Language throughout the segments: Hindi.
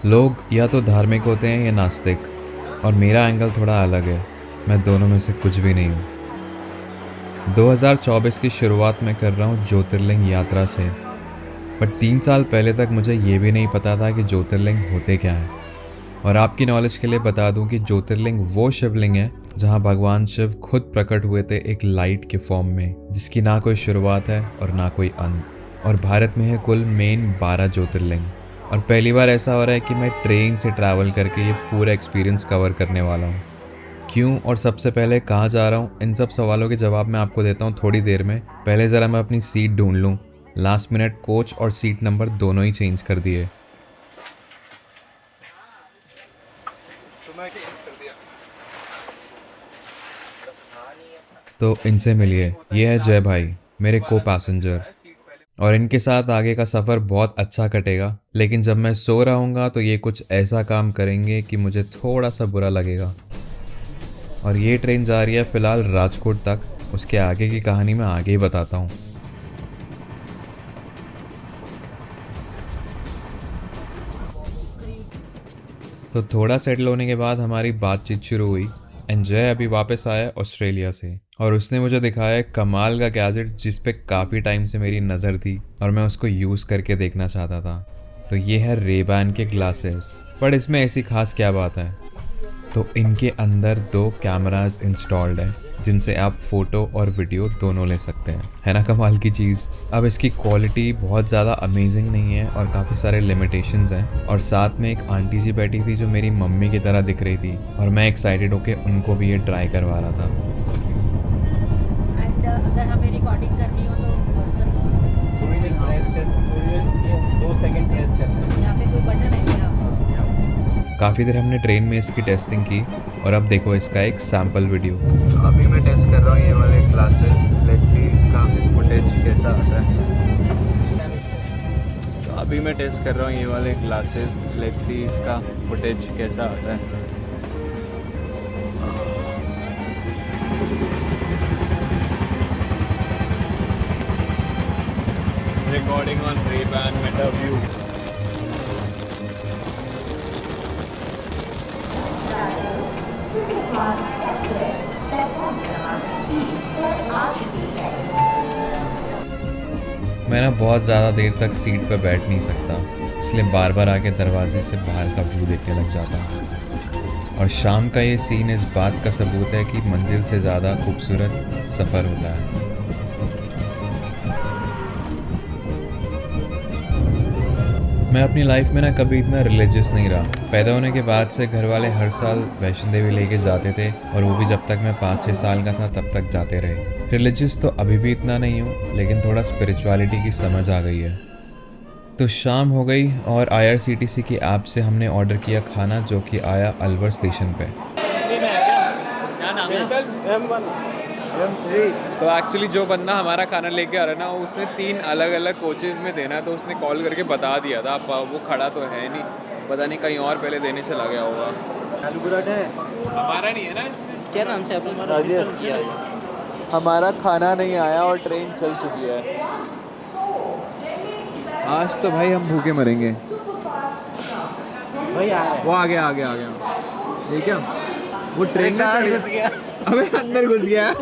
लोग या तो धार्मिक होते हैं या नास्तिक, और मेरा एंगल थोड़ा अलग है। मैं दोनों में से कुछ भी नहीं हूँ। 2024 की शुरुआत में कर रहा हूँ ज्योतिर्लिंग यात्रा से, पर 3 साल पहले तक मुझे ये भी नहीं पता था कि ज्योतिर्लिंग होते क्या हैं। और आपकी नॉलेज के लिए बता दूं कि ज्योतिर्लिंग वो शिवलिंग है जहां भगवान शिव खुद प्रकट हुए थे एक लाइट के फॉर्म में, जिसकी ना कोई शुरुआत है और ना कोई अंत। और भारत में है कुल मेन 12 ज्योतिर्लिंग। और पहली बार ऐसा हो रहा है कि मैं ट्रेन से ट्रैवल करके ये पूरा एक्सपीरियंस कवर करने वाला हूँ। क्यों और सबसे पहले कहाँ जा रहा हूँ, इन सब सवालों के जवाब मैं आपको देता हूँ थोड़ी देर में। पहले ज़रा मैं अपनी सीट ढूंढ लूँ। लास्ट मिनट कोच और सीट नंबर दोनों ही चेंज कर दिए। तो इनसे मिलिए, ये है जय भाई, मेरे को पैसेंजर। और इनके साथ आगे का सफ़र बहुत अच्छा कटेगा, लेकिन जब मैं सो रहा हूँगा तो ये कुछ ऐसा काम करेंगे कि मुझे थोड़ा सा बुरा लगेगा। और ये ट्रेन जा रही है फ़िलहाल राजकोट तक। उसके आगे की कहानी मैं आगे ही बताता हूँ। तो थोड़ा सेटल होने के बाद हमारी बातचीत शुरू हुई। जय अभी वापस आया ऑस्ट्रेलिया से, और उसने मुझे दिखाया एक कमाल का गैजेट जिस पे काफ़ी टाइम से मेरी नज़र थी और मैं उसको यूज़ करके देखना चाहता था। तो ये है रेबैन के ग्लासेस। पर इसमें ऐसी खास क्या बात है? तो इनके अंदर 2 कैमरास इंस्टॉल्ड हैं जिनसे आप फ़ोटो और वीडियो दोनों ले सकते हैं। है ना कमाल की चीज़। अब इसकी क्वालिटी बहुत ज़्यादा अमेजिंग नहीं है और काफ़ी सारे लिमिटेशंस हैं। और साथ में एक आंटी जी बैठी थी जो मेरी मम्मी की तरह दिख रही थी, और मैं एक्साइटेड होके उनको भी ये ट्राई करवा रहा था। एंड अगर हमें रिकॉर्डिंग करनी हो तो थोड़ी देर प्रेस कर, थोड़ी देर 2 सेकंड प्रेस करना है। यहाँ पे कोई बटन है क्या? काफ़ी देर हमने ट्रेन में इसकी टेस्टिंग की, और अब देखो इसका एक सैम्पल वीडियो। अभी मैं टेस्ट कर रहा हूँ ये वाले ग्लासेस। लेट्स सी इसका फुटेज कैसा आता है। तो अभी मैं टेस्ट कर रहा हूँ ये वाले ग्लासेस। लेट्स सी इसका फुटेज कैसा आता है। Recording on Ray-Ban MetaView। मैं ना बहुत ज़्यादा देर तक सीट पर बैठ नहीं सकता, इसलिए बार बार आके दरवाजे से बाहर का व्यू देखने लग जाता हूँ। और शाम का ये सीन इस बात का सबूत है कि मंजिल से ज़्यादा खूबसूरत सफ़र होता है। मैं अपनी लाइफ में ना कभी इतना रिलीजियस नहीं रहा। पैदा होने के बाद से घर वाले हर साल वैष्णो देवी लेके जाते थे, और वो भी जब तक मैं 5-6 साल का था तब तक जाते रहे। रिलीजियस तो अभी भी इतना नहीं हूँ, लेकिन थोड़ा स्पिरिचुअलिटी की समझ आ गई है। तो शाम हो गई और IRCTC की ऐप से हमने ऑर्डर किया खाना, जो कि आया अलवर स्टेशन पे। तो एक्चुअली जो बंदा हमारा खाना लेके आ रहा है ना, उसने 3 अलग अलग कोचेज़ में देना है। तो उसने कॉल करके बता दिया था, वो खड़ा तो है नहीं, पता नहीं कहीं और पहले देने चला गया होगा। आलू पराठा है हमारा नहीं है ना इसमें। क्या नाम से आपने हमारा खाना नहीं आया और ट्रेन चल चुकी है। आज तो भाई हम भूखे मरेंगे। वो आ गया ये क्या, वो ट्रेन में चढ़ घुस गया। अबे अंदर घुस गया।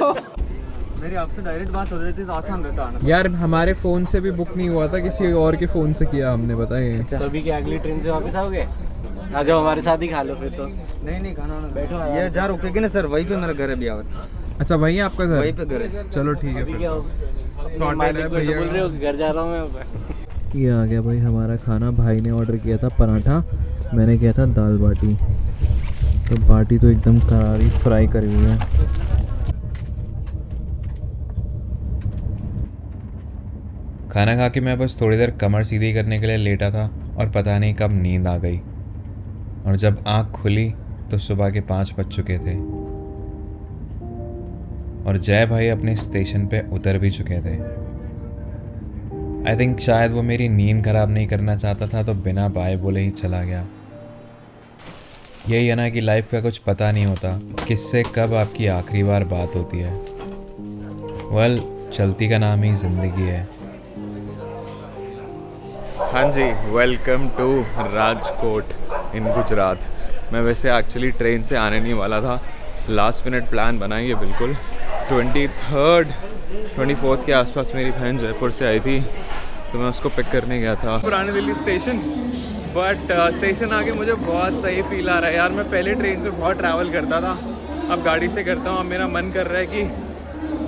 मेरी आपसे डायरेक्ट बात हो जाती तो आसान रहता आना। यार हमारे फ़ोन से भी बुक नहीं हुआ था, किसी और के फ़ोन से किया हमने, बताइए। तो अभी क्या अगली ट्रेन से वापस आओगे? आ जाओ हमारे साथ ही खा लो फिर तो। नहीं खाना बैठो ये जा रुकेगी ना सर, वहीं पे मेरा घर है बिहार। अच्छा वहीं आपका घर? वहीं पे घर है। चलो ठीक है अभी फिर। क्या हो? सॉर्टेड है भैया। बोल रहे हो कि घर जा रहा हूँ मैं। ये आ गया भाई हमारा खाना। भाई ने ऑर्डर किया था पराठा, मैंने किया था दाल बाटी। तो बाटी तो एकदम करारी फ्राई करी हुई है। खाना खा के मैं बस थोड़ी देर कमर सीधी करने के लिए लेटा था, और पता नहीं कब नींद आ गई। और जब आँख खुली तो सुबह के 5 बज चुके थे, और जय भाई अपने स्टेशन पे उतर भी चुके थे। आई थिंक शायद वो मेरी नींद खराब नहीं करना चाहता था, तो बिना बाय बोले ही चला गया। यही है ना कि लाइफ का कुछ पता नहीं होता, किससे कब आपकी आखिरी बार बात होती है। चलती का नाम ही ज़िंदगी है। हाँ जी, वेलकम टू राजकोट इन गुजरात। मैं वैसे एक्चुअली ट्रेन से आने नहीं वाला था, लास्ट मिनट प्लान बनाई है बिल्कुल। 24 के आसपास मेरी बहन जयपुर से आई थी, तो मैं उसको पिक करने गया था पुरानी दिल्ली स्टेशन। बट स्टेशन आके मुझे बहुत सही फील आ रहा है यार। मैं पहले ट्रेन से बहुत ट्रैवल करता था, अब गाड़ी से करता हूँ। अब मेरा मन कर रहा है कि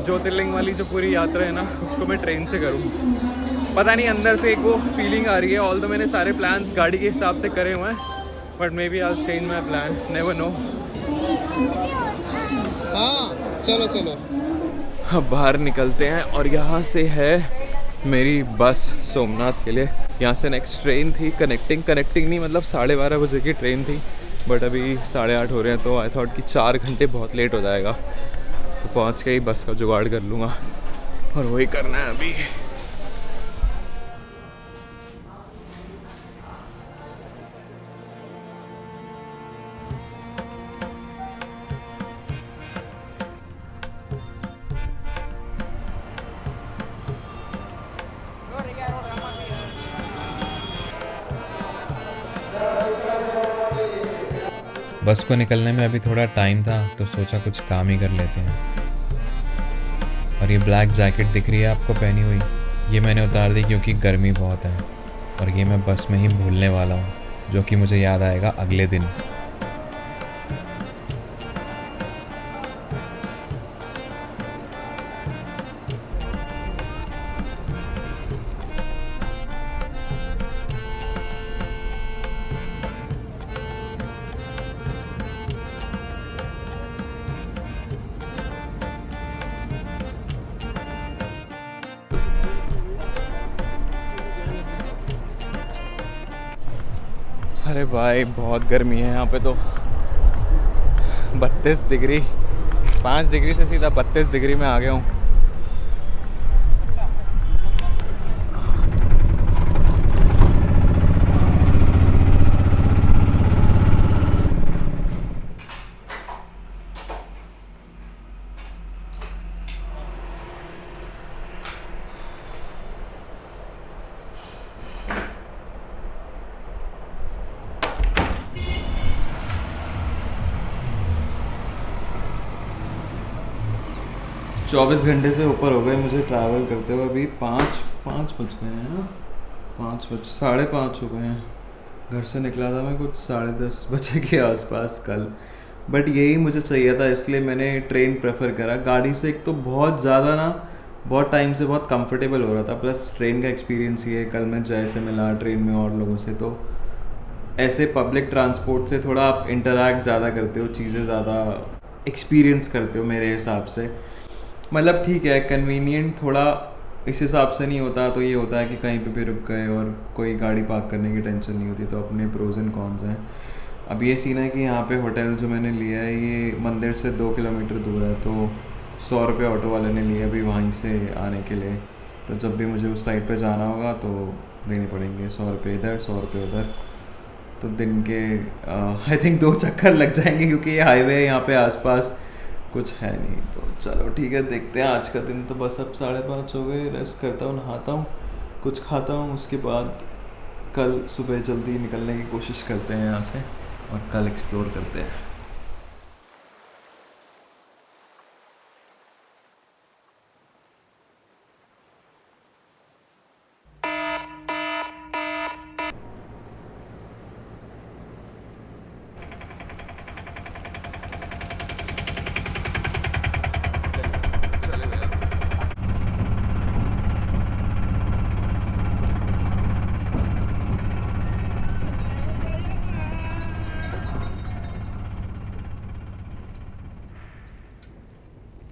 ज्योतिर्लिंग वाली जो पूरी यात्रा है ना, उसको मैं ट्रेन से करूँ। पता नहीं, अंदर से एक वो फीलिंग आ रही है। ऑल तो मैंने सारे प्लान्स गाड़ी के हिसाब से करे हुए हैं, but maybe I change my plan, never know. हाँ चलो चलो, अब बाहर निकलते हैं। और यहाँ से है मेरी बस सोमनाथ के लिए। यहाँ से नेक्स्ट ट्रेन थी कनेक्टिंग नहीं, मतलब 12:30 बजे की ट्रेन थी, बट अभी 8:30 हो रहे हैं, तो आई थॉट कि 4 घंटे बहुत लेट हो जाएगा, तो पहुँच के ही बस का जुगाड़ कर लूँगा, और वही करना है अभी। बस को निकलने में अभी थोड़ा टाइम था, तो सोचा कुछ काम ही कर लेते हैं। और ये ब्लैक जैकेट दिख रही है आपको पहनी हुई, ये मैंने उतार दी क्योंकि गर्मी बहुत है, और ये मैं बस में ही भूलने वाला हूँ, जो कि मुझे याद आएगा अगले दिन। अरे भाई बहुत गर्मी है यहाँ पे तो। 32 डिग्री, 5 डिग्री से सीधा 32 डिग्री में आ गया हूँ। चौबीस घंटे से ऊपर हो गए मुझे ट्रैवल करते हुए। अभी पाँच बज गए हैं ना, 5:30 हो गए हैं। घर से निकला था मैं कुछ 10:30 बजे के आसपास कल, बट यही मुझे चाहिए था, इसलिए मैंने ट्रेन प्रेफर करा। गाड़ी से एक तो बहुत ज़्यादा ना, बहुत टाइम से बहुत कंफर्टेबल हो रहा था, प्लस ट्रेन का एक्सपीरियंस ये है, कल मैं जय से मिला ट्रेन में और लोगों से, तो ऐसे पब्लिक ट्रांसपोर्ट से थोड़ा आप इंटरैक्ट ज़्यादा करते हो, चीज़ें ज़्यादा एक्सपीरियंस करते हो मेरे हिसाब से। मतलब ठीक है, कन्वीनियंट थोड़ा इस हिसाब से नहीं होता, तो ये होता है कि कहीं पे भी रुक गए और कोई गाड़ी पार्क करने की टेंशन नहीं होती, तो अपने प्रोज एंड कॉन्स हैं। अब ये सीन है कि यहाँ पे होटल जो मैंने लिया है ये मंदिर से 2 किलोमीटर दूर है, तो 100 रुपये ऑटो वाले ने लिए अभी वहीं से आने के लिए। तो जब भी मुझे उस साइड पे जाना होगा तो देने पड़ेंगे 100 रुपये इधर, 100 रुपये उधर। तो दिन के आई थिंक 2 चक्कर लग जाएंगे, क्योंकि ये हाईवे यहाँ पे आसपास कुछ है नहीं। तो चलो ठीक है, देखते हैं। आज का दिन तो बस अब 5:30 हो गए। रेस्ट करता हूँ, नहाता हूँ, कुछ खाता हूँ, उसके बाद कल सुबह जल्दी निकलने की कोशिश करते हैं यहाँ से, और कल एक्सप्लोर करते हैं।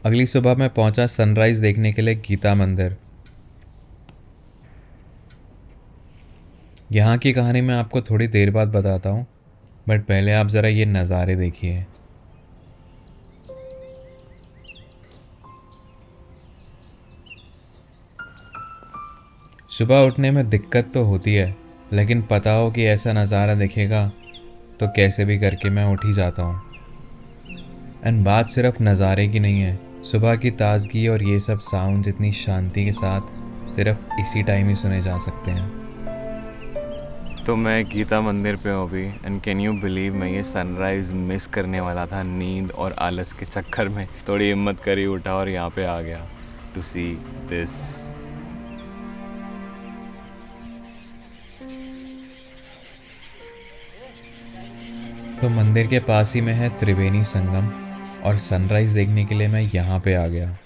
अगली सुबह मैं पहुंचा सनराइज़ देखने के लिए गीता मंदिर। यहाँ की कहानी मैं आपको थोड़ी देर बाद बताता हूँ, बट पहले आप ज़रा ये नज़ारे देखिए। सुबह उठने में दिक्कत तो होती है, लेकिन पता हो कि ऐसा नज़ारा दिखेगा तो कैसे भी करके मैं उठ ही जाता हूँ। एंड बात सिर्फ नज़ारे की नहीं है, सुबह की ताजगी और ये सब साउंड इतनी शांति के साथ सिर्फ इसी टाइम ही सुने जा सकते हैं। तो मैं गीता मंदिर पे हूँ अभी एंड कैन यू बिलीव मैं ये सनराइज़ मिस करने वाला था नींद और आलस के चक्कर में। थोड़ी हिम्मत करी, उठा और यहाँ पे आ गया टू सी दिस। तो मंदिर के पास ही में है त्रिवेणी संगम और सनराइज़ देखने के लिए मैं यहाँ पे आ गया।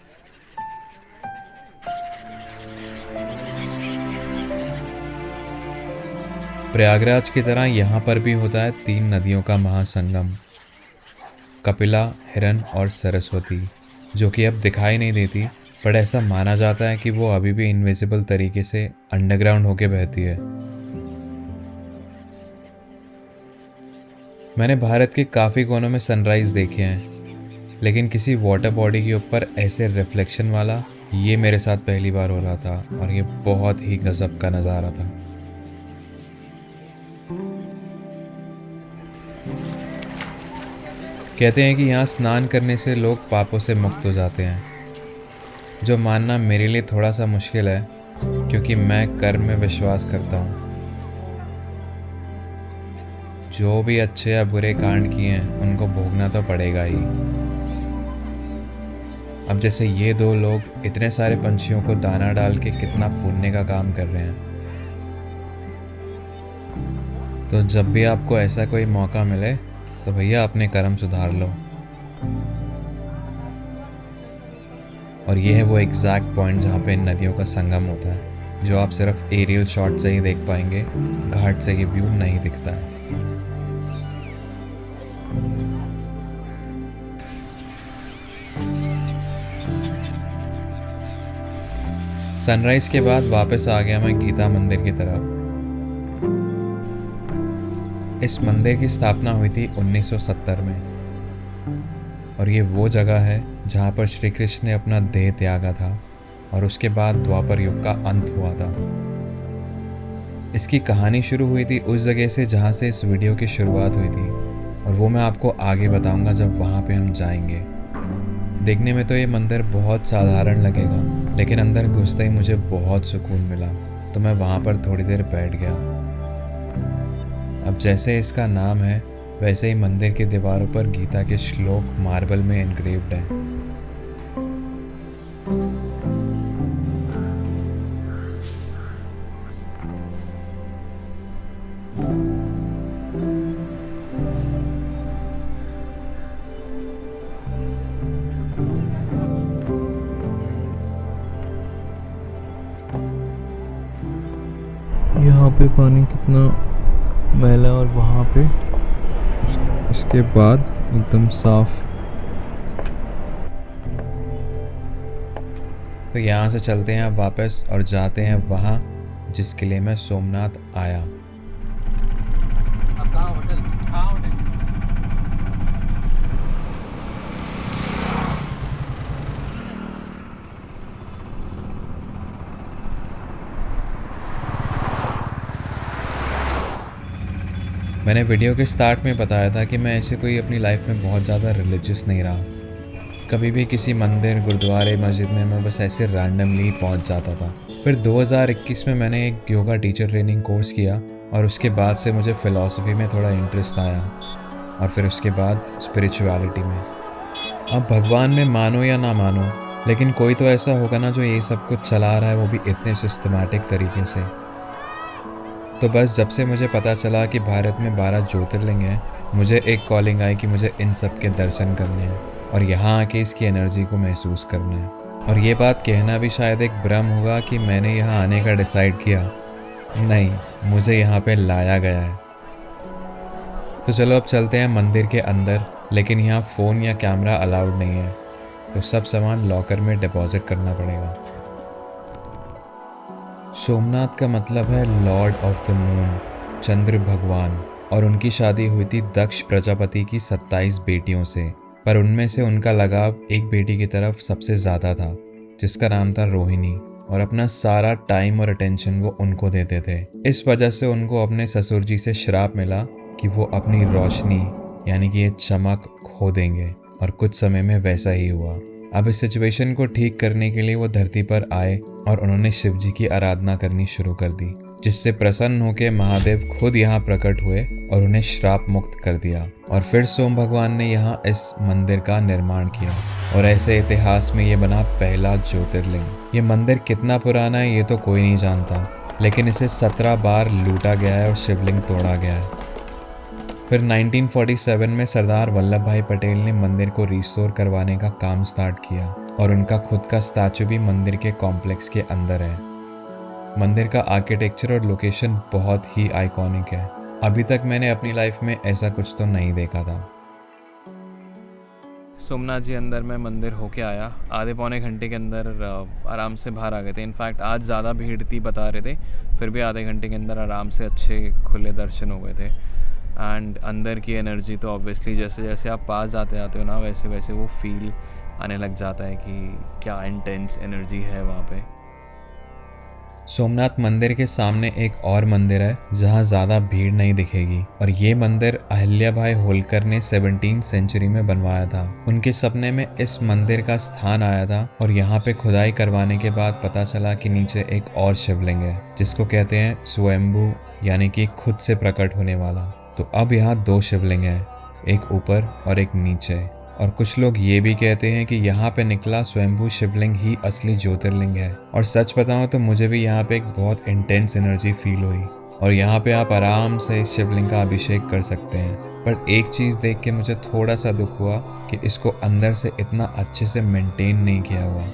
प्रयागराज की तरह यहाँ पर भी होता है 3 नदियों का महासंगम, कपिला, हिरन और सरस्वती, जो कि अब दिखाई नहीं देती, पर ऐसा माना जाता है कि वो अभी भी इनविजिबल तरीके से अंडरग्राउंड होके बहती है। मैंने भारत के काफ़ी कोनों में सनराइज़ देखे हैं, लेकिन किसी वाटर बॉडी के ऊपर ऐसे रिफ्लेक्शन वाला ये मेरे साथ पहली बार हो रहा था और ये बहुत ही गजब का नज़ारा था। कहते हैं कि यहाँ स्नान करने से लोग पापों से मुक्त हो जाते हैं, जो मानना मेरे लिए थोड़ा सा मुश्किल है क्योंकि मैं कर्म में विश्वास करता हूँ। जो भी अच्छे या बुरे कांड किए हैं उनको भोगना तो पड़ेगा ही। अब जैसे ये 2 लोग इतने सारे पंछियों को दाना डाल के कितना पुण्य का काम कर रहे हैं, तो जब भी आपको ऐसा कोई मौका मिले तो भैया अपने कर्म सुधार लो। और ये है वो एग्जैक्ट पॉइंट जहाँ पे इन नदियों का संगम होता है, जो आप सिर्फ एरियल शॉट से ही देख पाएंगे, घाट से ये व्यू नहीं दिखता है। सनराइज के बाद वापस आ गया मैं गीता मंदिर की तरफ। इस मंदिर की स्थापना हुई थी 1970 में और ये वो जगह है जहाँ पर श्री कृष्ण ने अपना देह त्यागा था और उसके बाद द्वापर युग का अंत हुआ था। इसकी कहानी शुरू हुई थी उस जगह से जहाँ से इस वीडियो की शुरुआत हुई थी और वो मैं आपको आगे बताऊंगा जब वहाँ पे हम जाएंगे। देखने में तो ये मंदिर बहुत साधारण लगेगा, लेकिन अंदर घुसते ही मुझे बहुत सुकून मिला, तो मैं वहाँ पर थोड़ी देर बैठ गया। अब जैसे इसका नाम है वैसे ही मंदिर की दीवारों पर गीता के श्लोक मार्बल में एनग्रेव्ड हैं। यहाँ पे पानी कितना मैला और वहाँ पे इसके बाद एकदम साफ। तो यहाँ से चलते हैं अब वापस और जाते हैं वहाँ जिसके लिए मैं सोमनाथ आया। मैंने वीडियो के स्टार्ट में बताया था कि मैं ऐसे कोई अपनी लाइफ में बहुत ज़्यादा रिलीजियस नहीं रहा। कभी भी किसी मंदिर, गुरुद्वारे, मस्जिद में मैं बस ऐसे रैंडमली पहुंच जाता था। फिर 2021 में मैंने एक योगा टीचर ट्रेनिंग कोर्स किया और उसके बाद से मुझे फ़िलॉसफी में थोड़ा इंटरेस्ट आया और फिर उसके बाद स्पिरिचुअलिटी में। अब भगवान में मानो या ना मानो, लेकिन कोई तो ऐसा होगा ना जो ये सब कुछ चला रहा है, वो भी इतने सिस्टमैटिक तरीके से। तो बस जब से मुझे पता चला कि भारत में 12 ज्योतिर्लिंग हैं, मुझे एक कॉलिंग आई कि मुझे इन सब के दर्शन करने हैं और यहाँ आके इसकी एनर्जी को महसूस करना है। और ये बात कहना भी शायद एक भ्रम होगा कि मैंने यहाँ आने का डिसाइड किया, नहीं, मुझे यहाँ पे लाया गया है। तो चलो अब चलते हैं मंदिर के अंदर, लेकिन यहाँ फ़ोन या कैमरा अलाउड नहीं है, तो सब सामान लॉकर में डिपॉजिट करना पड़ेगा। सोमनाथ का मतलब है लॉर्ड ऑफ द मून, चंद्र भगवान, और उनकी शादी हुई थी दक्ष प्रजापति की 27 बेटियों से, पर उनमें से उनका लगाव एक बेटी की तरफ सबसे ज़्यादा था जिसका नाम था रोहिणी, और अपना सारा टाइम और अटेंशन वो उनको देते थे। इस वजह से उनको अपने ससुर जी से श्राप मिला कि वो अपनी रोशनी यानी कि ये चमक खो देंगे, और कुछ समय में वैसा ही हुआ। अब इस सिचुएशन को ठीक करने के लिए वो धरती पर आए और उन्होंने शिव जी की आराधना करनी शुरू कर दी। जिससे प्रसन्न होकर महादेव खुद यहाँ प्रकट हुए और उन्हें श्राप मुक्त कर दिया। और फिर सोम भगवान ने यहाँ इस मंदिर का निर्माण किया और ऐसे इतिहास में ये बना पहला ज्योतिर्लिंग। ये मंदिर कितना पुराना है ये तो कोई नहीं जानता, लेकिन इसे 17 बार लूटा गया है और शिवलिंग तोड़ा गया है। फिर 1947 में सरदार वल्लभ भाई पटेल ने मंदिर को रिस्टोर करवाने का काम स्टार्ट किया और उनका खुद का स्टैचू भी मंदिर के कॉम्प्लेक्स के अंदर है। मंदिर का आर्किटेक्चर और लोकेशन बहुत ही आइकॉनिक है। अभी तक मैंने अपनी लाइफ में ऐसा कुछ तो नहीं देखा था। सोमनाथ जी अंदर मैं मंदिर होके आया, आधे पौने घंटे के अंदर आराम से बाहर आ गए थे। इनफैक्ट आज ज़्यादा भीड़ थी बता रहे थे, फिर भी आधे घंटे के अंदर आराम से अच्छे खुले दर्शन हो गए थे। एंड अंदर की एनर्जी तो ऑब्वियसली जैसे जैसे आप पास जाते जाते हो ना वैसे वैसे वो फील आने लग जाता है कि क्या इंटेंस एनर्जी है वहाँ पे। सोमनाथ मंदिर के सामने एक और मंदिर है जहाँ ज़्यादा भीड़ नहीं दिखेगी, और ये मंदिर अहिल्याबाई होलकर ने 17वीं सेंचुरी में बनवाया था। उनके सपने में इस मंदिर का स्थान आया था और यहाँ पे खुदाई करवाने के बाद पता चला कि नीचे एक और शिवलिंग है जिसको कहते हैं स्वयंभू, यानी कि खुद से प्रकट होने वाला। तो अब यहाँ 2 शिवलिंग हैं, एक ऊपर और एक नीचे। और कुछ लोग ये भी कहते हैं कि यहाँ पे निकला स्वयंभू शिवलिंग ही असली ज्योतिर्लिंग है। और सच बताऊँ तो मुझे भी यहाँ पे एक बहुत इंटेंस एनर्जी फील हुई, और यहाँ पे आप आराम से इस शिवलिंग का अभिषेक कर सकते हैं। पर एक चीज़ देख के मुझे थोड़ा सा दुख हुआ कि इसको अंदर से इतना अच्छे से मेंटेन नहीं किया हुआ।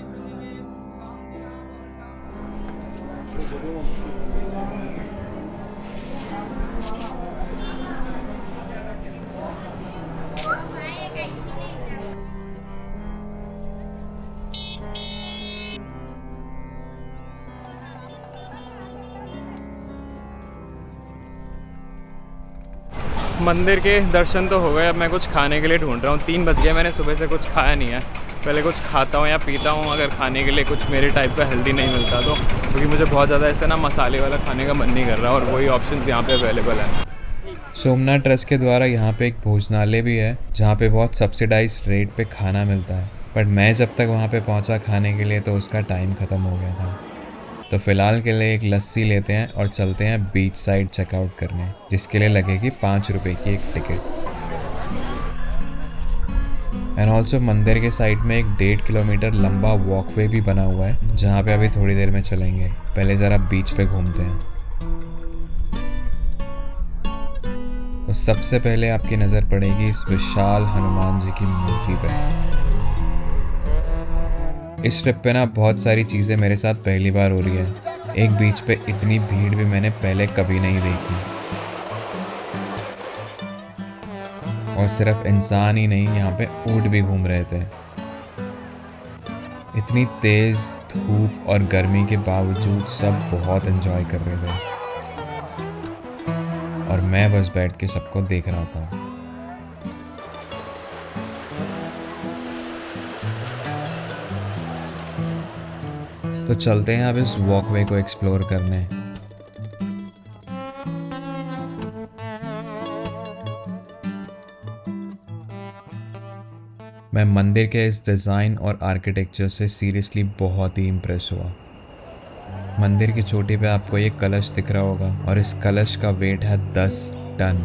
मंदिर के दर्शन तो हो गए, अब मैं कुछ खाने के लिए ढूंढ रहा हूँ। 3 बज गए, मैंने सुबह से कुछ खाया नहीं है। पहले कुछ खाता हूँ या पीता हूँ अगर खाने के लिए कुछ मेरे टाइप का हेल्दी नहीं मिलता तो, क्योंकि मुझे बहुत ज़्यादा ऐसे ना मसाले वाला खाने का मन नहीं कर रहा, और वही ऑप्शंस यहाँ पे अवेलेबल है। सोमनाथ ट्रस्ट के द्वारा यहाँ पे एक भोजनालय भी है जहाँ पे बहुत सब्सिडाइज रेट पे खाना मिलता है, बट मैं जब तक वहाँ पे पहुँचा खाने के लिए तो उसका टाइम ख़त्म हो गया था। तो फ़िलहाल के लिए एक लस्सी लेते हैं और चलते हैं बीच साइड चेकआउट करने, जिसके लिए लगेगी 5 रुपये की एक टिकट। एंड ऑल्सो मंदिर के साइड में एक 1.5 किलोमीटर लंबा वॉकवे भी बना हुआ है जहाँ पे अभी थोड़ी देर में चलेंगे। पहले ज़रा बीच पे घूमते हैं। तो सबसे पहले आपकी नज़र पड़ेगी इस विशाल हनुमान जी की मूर्ति पे। इस ट्रिप पे ना बहुत सारी चीज़ें मेरे साथ पहली बार हो रही है। एक बीच पे इतनी भीड़ भी मैंने पहले कभी नहीं देखी, और सिर्फ इंसान ही नहीं, यहाँ पे ऊंट भी घूम रहे थे। इतनी तेज धूप और गर्मी के बावजूद सब बहुत एंजॉय कर रहे थे, और मैं बस बैठ के सबको देख रहा था। तो चलते हैं अब इस वॉकवे को एक्सप्लोर करने। मैं मंदिर के इस डिज़ाइन और आर्किटेक्चर से सीरियसली बहुत ही इम्प्रेस हुआ। मंदिर की चोटी पे आपको ये कलश दिख रहा होगा, और इस कलश का वेट है 10 टन।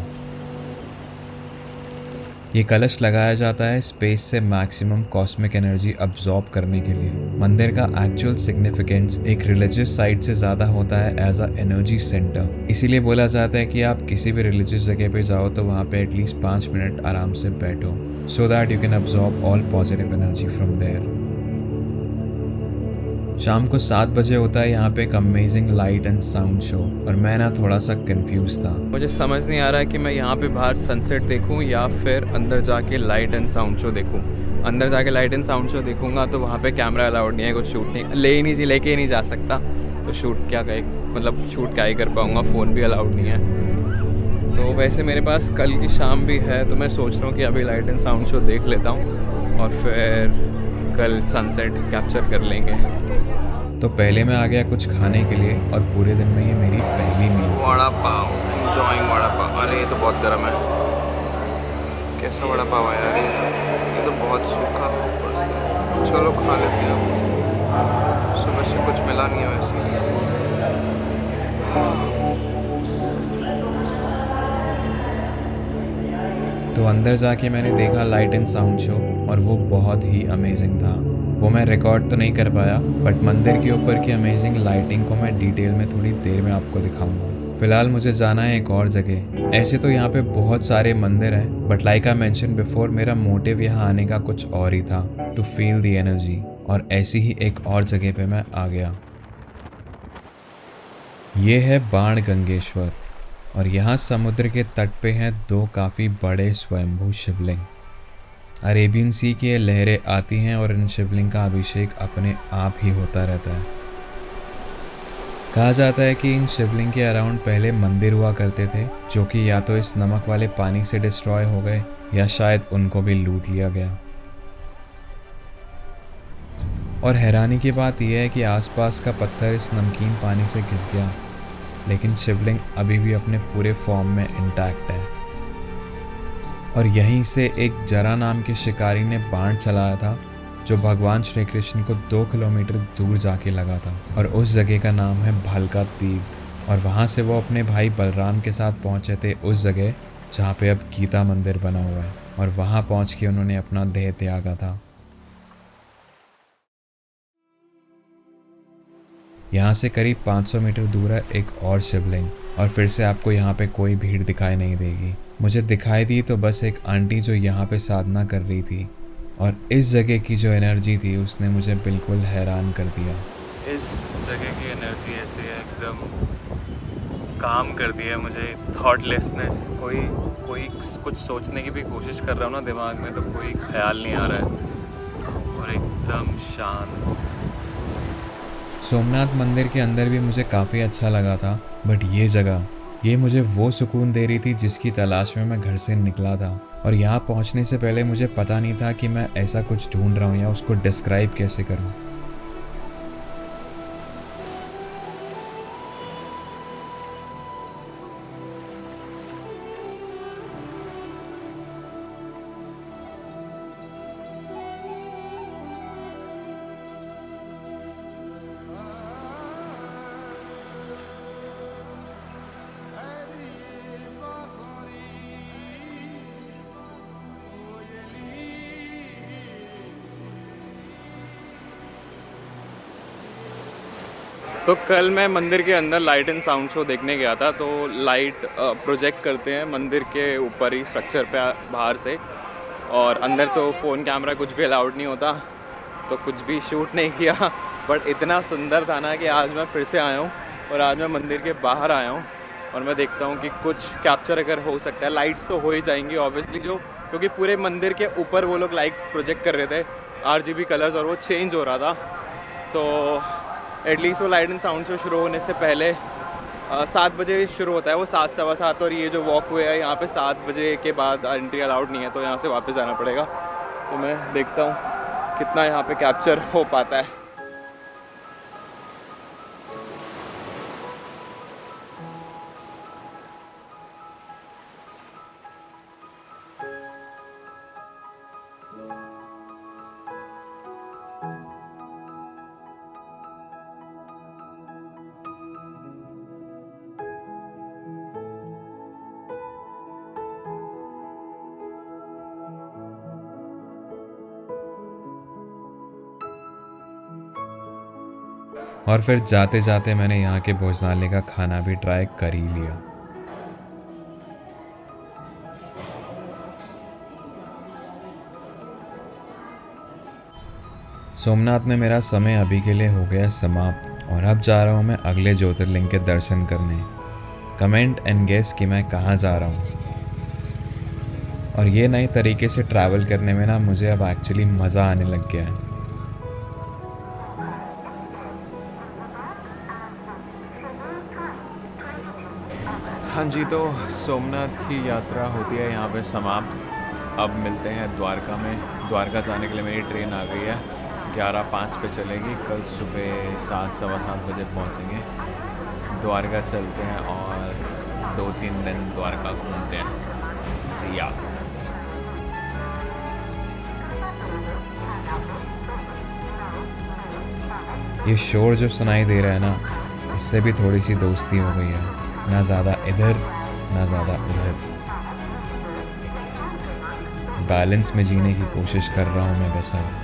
ये कलश लगाया जाता है स्पेस से मैक्सिमम कॉस्मिक एनर्जी अब्जॉर्ब करने के लिए। मंदिर का एक्चुअल सिग्निफिकेंस एक रिलीजियस साइट से ज़्यादा होता है एज अ एनर्जी सेंटर। इसीलिए बोला जाता है कि आप किसी भी रिलीजियस जगह पे जाओ तो वहाँ पे एटलीस्ट 5 मिनट आराम से बैठो, so that you can absorb all positive energy from there. शाम को 7 बजे होता है यहाँ पे एक amazing light and sound show, और मैं ना थोड़ा सा कंफ्यूज था। मुझे समझ नहीं आ रहा है कि मैं यहाँ पे बाहर सनसेट देखूँ या फिर अंदर जाके लाइट एंड साउंड शो देखूँ। अंदर जाके लाइट एंड साउंड शो देखूँगा तो वहाँ पे कैमरा अलाउड नहीं है, कुछ शूट नहीं लेके ही नहीं जा सकता, तो शूट क्या ही कर पाऊँगा, फ़ोन भी अलाउड नहीं है। तो वैसे मेरे पास कल की शाम भी है, तो मैं सोच रहा हूँ कि अभी लाइट एंड साउंड शो देख लेता हूँ और फिर कल सनसेट कैप्चर कर लेंगे। तो पहले मैं आ गया कुछ खाने के लिए, और पूरे दिन में ये मेरी पहली मील। वड़ा पाव, एंजॉइंग वड़ा पाव। अरे ये तो बहुत गर्म है। कैसा वड़ा पाव है यार ये तो बहुत सूखा है ऊपर से। चलो खा लेते हैं। सुबह से कुछ मिला नहीं है वैसे। तो अंदर जाके मैंने देखा लाइट एंड साउंड शो और वो बहुत ही अमेजिंग था। वो मैं रिकॉर्ड तो नहीं कर पाया, बट मंदिर के ऊपर की अमेजिंग लाइटिंग को मैं डिटेल में थोड़ी देर में आपको दिखाऊंगा। फिलहाल मुझे जाना है एक और जगह। ऐसे तो यहाँ पे बहुत सारे मंदिर हैं, but like I mention before, मेरा मोटिव यहाँ आने का कुछ और ही था, टू फील द एनर्जी। और ऐसी ही एक और जगह पे मैं आ गया। ये है बाण गंगेश्वर और यहाँ समुद्र के तट पे हैं दो काफ़ी बड़े स्वयंभू शिवलिंग। अरेबियन सी की ये लहरें आती हैं और इन शिवलिंग का अभिषेक अपने आप ही होता रहता है। कहा जाता है कि इन शिवलिंग के अराउंड पहले मंदिर हुआ करते थे, जो कि या तो इस नमक वाले पानी से डिस्ट्रॉय हो गए या शायद उनको भी लूट लिया गया। और हैरानी की बात यह है कि आसपास का पत्थर इस नमकीन पानी से घिस गया, लेकिन शिवलिंग अभी भी अपने पूरे फॉर्म में इंटैक्ट है। और यहीं से एक जरा नाम के शिकारी ने बाण चलाया था, जो भगवान श्री कृष्ण को 2 किलोमीटर दूर जाके लगा था। और उस जगह का नाम है भालका तीर्थ। और वहाँ से वो अपने भाई बलराम के साथ पहुँचे थे उस जगह जहाँ पे अब गीता मंदिर बना हुआ है, और वहाँ पहुँच के उन्होंने अपना देह त्यागा था। यहाँ से करीब 500 मीटर दूर है एक और शिवलिंग, और फिर से आपको यहाँ पे कोई भीड़ दिखाई नहीं देगी। मुझे दिखाई दी तो बस एक आंटी जो यहाँ पे साधना कर रही थी, और इस जगह की जो एनर्जी थी उसने मुझे बिल्कुल हैरान कर दिया। इस जगह की एनर्जी ऐसे एकदम काम कर दिया मुझे, थॉटलेसनेस। कोई कुछ सोचने की भी कोशिश कर रहा हूँ ना दिमाग में, तो कोई ख्याल नहीं आ रहा है, और एकदम शांत। सोमनाथ मंदिर के अंदर भी मुझे काफ़ी अच्छा लगा था, बट ये मुझे वो सुकून दे रही थी जिसकी तलाश में मैं घर से निकला था। और यहाँ पहुँचने से पहले मुझे पता नहीं था कि मैं ऐसा कुछ ढूंढ रहा हूँ या उसको डिस्क्राइब कैसे करूँ। तो कल मैं मंदिर के अंदर लाइट एंड साउंड शो देखने गया था। तो लाइट प्रोजेक्ट करते हैं मंदिर के ऊपर ही स्ट्रक्चर पे बाहर से, और अंदर तो फ़ोन कैमरा कुछ भी अलाउड नहीं होता, तो कुछ भी शूट नहीं किया। बट इतना सुंदर था ना कि आज मैं फिर से आया हूँ, और आज मैं मंदिर के बाहर आया हूँ, और मैं देखता हूँ कि कुछ कैप्चर अगर हो सकता है। लाइट्स तो हो ही जाएंगी ऑब्वियसली, क्योंकि पूरे मंदिर के ऊपर वो लोग लाइट प्रोजेक्ट कर रहे थे RGB कलर्स, और वो चेंज हो रहा था। तो एटलीस्ट वो लाइट एंड साउंड शो शुरू होने से पहले 7 बजे शुरू होता है वो, 7 सवा 7। और ये जो वॉक वे है यहाँ पे 7 बजे के बाद एंट्री अलाउड नहीं है, तो यहाँ से वापस जाना पड़ेगा। तो मैं देखता हूँ कितना यहाँ पे कैप्चर हो पाता है। और फिर जाते जाते मैंने यहाँ के भोजनालय का खाना भी ट्राई कर ही लिया। सोमनाथ में मेरा समय अभी के लिए हो गया समाप्त, और अब जा रहा हूँ मैं अगले ज्योतिर्लिंग के दर्शन करने। कमेंट एंड गेस कि मैं कहाँ जा रहा हूँ। और ये नए तरीके से ट्रैवल करने में ना मुझे अब एक्चुअली मज़ा आने लग गया है। हाँ जी, तो सोमनाथ की यात्रा होती है यहाँ पे समाप्त। अब मिलते हैं द्वारका में। द्वारका जाने के लिए मेरी ट्रेन आ गई है, 11:05 पे चलेगी। कल सुबह 7 सवा 7 बजे पहुँचेंगे। द्वारका चलते हैं और 2-3 दिन द्वारका घूमते हैं। सिया। ये शोर जो सुनाई दे रहा है ना, इससे भी थोड़ी सी दोस्ती हो गई है। ना ज़्यादा इधर ना ज़्यादा उधर। बैलेंस में जीने की कोशिश कर रहा हूँ मैं बस अब।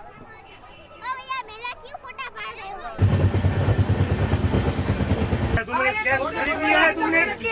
भैया मेरा क्यों फोटा फाड़ रहे हो?